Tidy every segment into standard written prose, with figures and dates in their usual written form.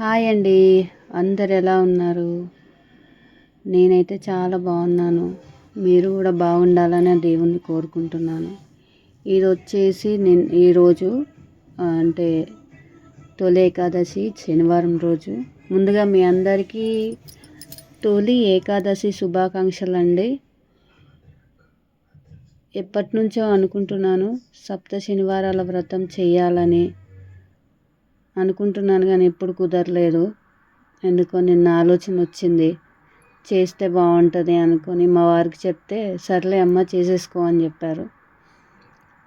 Hi అండి. అందరు ఎలా ఉన్నారు? నేనైతే చాలా బాగున్నాను. మీరు కూడా బాగుండాలని దేవుణ్ణి కోరుకుంటున్నాను. ఇది వచ్చేసి నేను ఈరోజు అంటే తొలి ఏకాదశి శనివారం రోజు. ముందుగా మీ అందరికీ తొలి ఏకాదశి శుభాకాంక్షలు అండి. ఎప్పటి నుంచో అనుకుంటున్నాను సప్త శనివారాల వ్రతం చేయాలని అనుకుంటున్నాను, కానీ ఎప్పుడు కుదరలేదు. ఎందుకో నిన్న ఆలోచన వచ్చింది, చేస్తే బాగుంటుంది అనుకొని మా వారికి చెప్తే సర్లే అమ్మ చేసేసుకో అని చెప్పారు.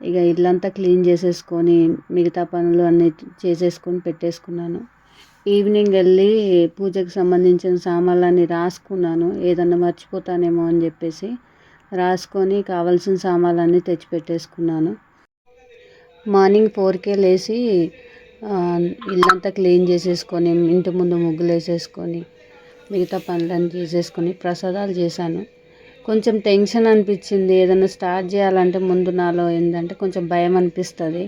ఇక ఇల్లంతా క్లీన్ చేసేసుకొని మిగతా పనులు అన్నీ చేసేసుకొని పెట్టేసుకున్నాను. ఈవినింగ్ వెళ్ళి పూజకు సంబంధించిన సామాన్లన్నీ రాసుకున్నాను, ఏదన్నా మర్చిపోతానేమో అని చెప్పేసి రాసుకొని కావాల్సిన సామాన్లన్నీ తెచ్చిపెట్టేసుకున్నాను. మార్నింగ్ 4కే లేచి ఇల్లంతా క్లీన్ చేసేసుకొని ఇంటి ముందు ముగ్గులు వేసేసుకొని మిగతా పనులన్నీ చేసేసుకొని ప్రసాదాలు చేశాను. కొంచెం టెన్షన్ అనిపించింది. ఏదైనా స్టార్ట్ చేయాలంటే ముందు నాలో ఏంటంటే కొంచెం భయం అనిపిస్తుంది.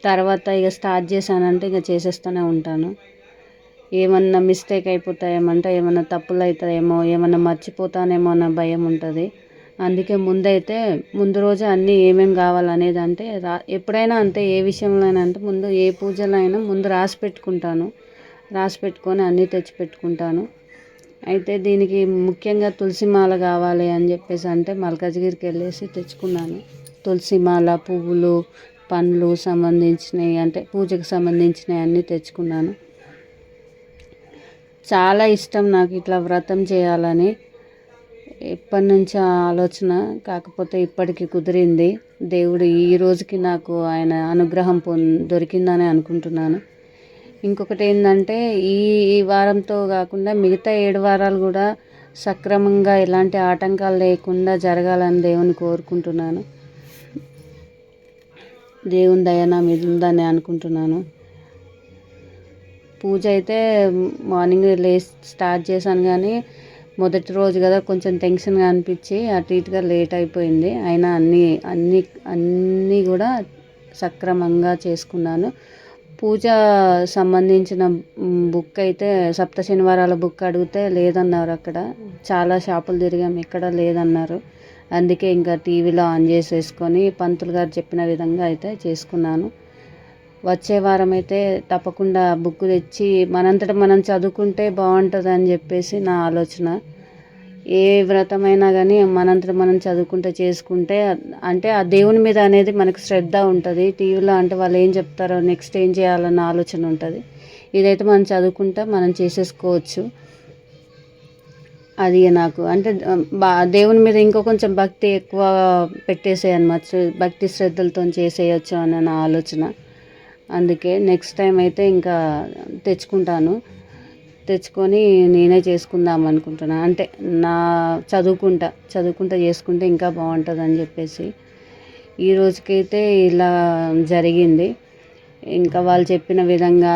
తర్వాత ఇక స్టార్ట్ చేశానంటే ఇక చేసేస్తూనే ఉంటాను. ఏమన్నా మిస్టేక్ అయిపోతాయేమంటే ఏమన్నా తప్పులు అవుతాయేమో, ఏమన్నా మర్చిపోతానేమో అన్న భయం ఉంటుంది. అందుకే ముందు రోజు అన్నీ ఏమేమి కావాలనేది అంటే ఎప్పుడైనా అంతే, ఏ విషయంలో అయినా అంటే ముందు ఏ పూజలో అయినా ముందు రాసి పెట్టుకొని అన్నీ తెచ్చి పెట్టుకుంటాను. అయితే దీనికి ముఖ్యంగా తులసి మాల కావాలి అని చెప్పేసి అంటే మల్కాజ్గిరికి వెళ్ళేసి తెచ్చుకున్నాను. తులసి మాల, పువ్వులు, పండ్లు సంబంధించినవి అంటే పూజకు సంబంధించినవి అన్నీ తెచ్చుకున్నాను. చాలా ఇష్టం నాకు ఇట్లా వ్రతం చేయాలని. ఎప్పటి నుంచో ఆలోచన, కాకపోతే ఇప్పటికి కుదిరింది. దేవుడు ఈ రోజుకి నాకు ఆయన అనుగ్రహం దొరికిందని అనుకుంటున్నాను. ఇంకొకటి ఏంటంటే ఈ వారంతో కాకుండా మిగతా 7 వారాలు కూడా సక్రమంగా ఎలాంటి ఆటంకాలు లేకుండా జరగాలని దేవుని కోరుకుంటున్నాను. దేవుని దయ నా మీద ఉందని అనుకుంటున్నాను. పూజ అయితే మార్నింగ్ స్టార్ట్ చేశాను, కానీ మొదటి రోజు కదా కొంచెం టెన్షన్గా అనిపించి అటు ఇటుగా లేట్ అయిపోయింది. అయినా అన్నీ కూడా సక్రమంగా చేసుకున్నాను. పూజ సంబంధించిన బుక్ అయితే సప్త శనివారాల బుక్ అడిగితే లేదన్నారు. అక్కడ చాలా షాపులు తిరిగాము, ఎక్కడ లేదన్నారు. అందుకే ఇంకా టీవీలో ఆన్ చేసేసుకొని పంతులు గారు చెప్పిన విధంగా అయితే చేసుకున్నాను. వచ్చే వారం అయితే తప్పకుండా బుక్ తెచ్చి మనంతట మనం చదువుకుంటే బాగుంటుంది అని చెప్పేసి నా ఆలోచన. ఏ వ్రతమైనా కానీ మనంతట మనం చదువుకుంటే చేసుకుంటే అంటే ఆ దేవుని మీద అనేది మనకు శ్రద్ధ ఉంటుంది. టీవీలో అంటే వాళ్ళు ఏం చెప్తారో నెక్స్ట్ ఏం చేయాలన్న ఆలోచన ఉంటుంది. ఇదైతే మనం చదువుకుంటా మనం చేసేసుకోవచ్చు. అది నాకు అంటే దేవుని మీద ఇంకో కొంచెం భక్తి ఎక్కువ పెట్టేసేయన్నమాట. భక్తి శ్రద్ధలతో చేసేయచ్చు అని నా ఆలోచన. అందుకే నెక్స్ట్ టైం అయితే ఇంకా తెచ్చుకొని నేనే చేసుకుందాం అనుకుంటున్నాను. అంటే నా చదువుకుంటా చేసుకుంటే ఇంకా బాగుంటుంది అని చెప్పేసి ఈ రోజుకైతే ఇలా జరిగింది. ఇంకా వాళ్ళు చెప్పిన విధంగా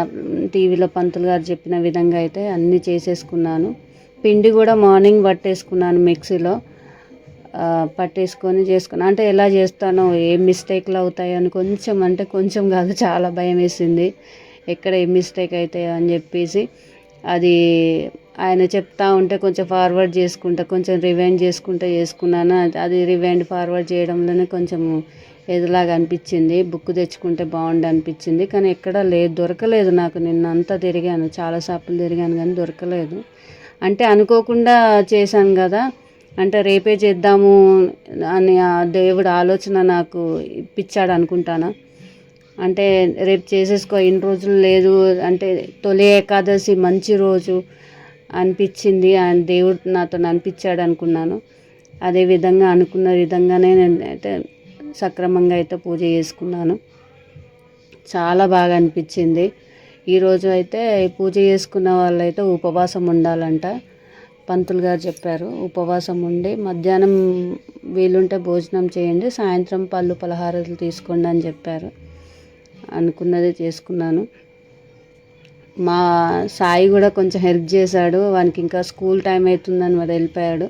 టీవీలో పంతులు గారు చెప్పిన విధంగా అయితే అన్నీ చేసేసుకున్నాను. పిండి కూడా మార్నింగ్ పట్టేసుకున్నాను, మిక్సీలో పట్టేసుకొని చేసుకున్నాను. అంటే ఎలా చేస్తానో ఏం మిస్టేక్లు అవుతాయో అని కొంచెం కాదు చాలా భయం వేసింది, ఎక్కడ ఏం మిస్టేక్ అవుతాయో అని చెప్పేసి. అది ఆయన చెప్తా ఉంటే కొంచెం ఫార్వర్డ్ చేసుకుంటా, కొంచెం రివైండ్ చేసుకున్నాను. అది రివైండ్ ఫార్వర్డ్ చేయడంలోనే కొంచెం ఏదోలాగా అనిపించింది. బుక్ తెచ్చుకుంటే బాగుండు అనిపించింది, కానీ ఎక్కడ దొరకలేదు నాకు. నిన్నంతా తిరిగాను, చాలా షాపులు తిరిగాను, కానీ దొరకలేదు. అంటే అనుకోకుండా చేశాను కదా, అంటే రేపే చేద్దాము అని ఆ దేవుడు ఆలోచన నాకు ఇప్పించాడు అనుకుంటాను. అంటే రేపు చేసేసుకో, ఇన్ని రోజులు లేదు అంటే తొలి ఏకాదశి మంచి రోజు అనిపించింది, ఆయన దేవుడు నాతో అనిపించాడు అనుకున్నాను. అదేవిధంగా అనుకున్న విధంగానే నేను అయితే సక్రమంగా అయితే పూజ చేసుకున్నాను. చాలా బాగా అనిపించింది. ఈరోజు అయితే పూజ చేసుకున్న వాళ్ళైతే ఉపవాసం ఉండాలంట, పంతులు గారు చెప్పారు. ఉపవాసం ఉండి మధ్యాహ్నం వీలుంటే భోజనం చేయండి, సాయంత్రం పళ్ళు పలహారాలు తీసుకోండి అని చెప్పారు. అనుకున్నదే చేసుకున్నాను. మా సాయి కూడా కొంచెం హెల్ప్ చేశాడు. వానికి ఇంకా స్కూల్ టైం అవుతుందని వాడు వెళ్ళిపోయాడు.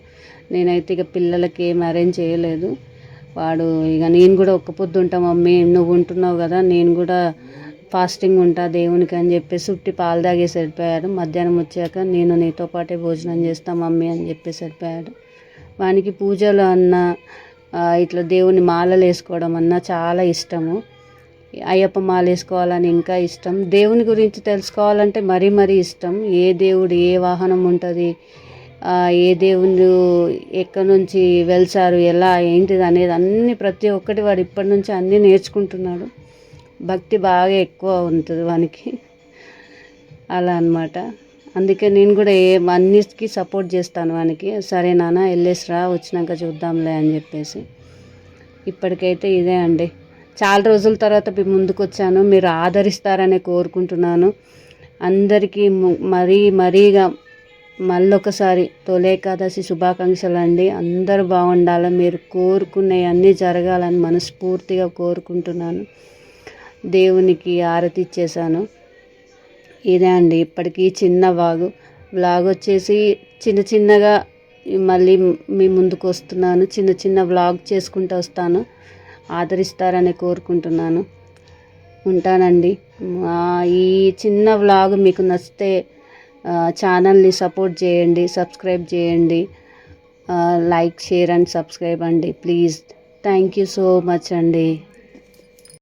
నేనైతే ఇక పిల్లలకి ఏం అరేంజ్ చేయలేదు. వాడు ఇక నేను కూడా ఒక్క పొద్దు ఉంటా మమ్మీ, నువ్వు ఉంటున్నావు కదా, నేను కూడా ఫాస్టింగ్ ఉంటా దేవునికి అని చెప్పేసి ఉట్టి పాలు తాగేసి వెళ్ళిపోయాడు. మధ్యాహ్నం వచ్చాక నేను నీతో పాటే భోజనం చేస్తా మమ్మీ అని చెప్పేసి వెళ్ళిపోయాడు. వానికి పూజలు అన్నా ఇట్లా దేవుని మాలలు వేసుకోవడం అన్నా చాలా ఇష్టము. అయ్యప్ప మాల వేసుకోవాలని ఇంకా ఇష్టం. దేవుని గురించి తెలుసుకోవాలంటే మరీ మరీ ఇష్టం. ఏ దేవుడు ఏ వాహనం ఉంటుంది, ఏ దేవుళ్ళు ఎక్కడి నుంచి వెళ్తారు, ఎలా ఏంటిది అనేది అన్నీ ప్రతి ఒక్కటి వాడు ఇప్పటి నుంచి అన్నీ నేర్చుకుంటున్నాడు. భక్తి బాగా ఎక్కువ ఉంటుంది వానికి, అలా అన్నమాట. అందుకే నేను కూడా అన్నిటికీ సపోర్ట్ చేస్తాను వానికి. సరే నాన్న వెళ్ళేసిరా, వచ్చినాక చూద్దాంలే అని చెప్పేసి. ఇప్పటికైతే ఇదే అండి. చాలా రోజుల తర్వాత మీ ముందుకు వచ్చాను. మీరు ఆదరిస్తారని కోరుకుంటున్నాను. అందరికీ మరీగా మళ్ళొకసారి తొలి ఏకాదశి శుభాకాంక్షలు అండి. అందరూ బాగుండాలి, మీరు కోరుకునేవన్నీ జరగాలని మనస్ఫూర్తిగా కోరుకుంటున్నాను. దేవునికి ఆరతి ఇచ్చేసాను. ఇదే అండి ఇప్పటికీ చిన్న వ్లాగ్ వచ్చేసి చిన్నగా మళ్ళీ మీ ముందుకు వస్తున్నాను. చిన్న వ్లాగ్ చేసుకుంటూ వస్తాను. ఆదరిస్తారని కోరుకుంటున్నాను. ఉంటానండి. ఈ చిన్న వ్లాగ్ మీకు నచ్చితే ఛానల్ని సపోర్ట్ చేయండి, సబ్స్క్రైబ్ చేయండి. లైక్, షేర్ అండ్ సబ్స్క్రైబ్ అండి please. Thank you so much అండి.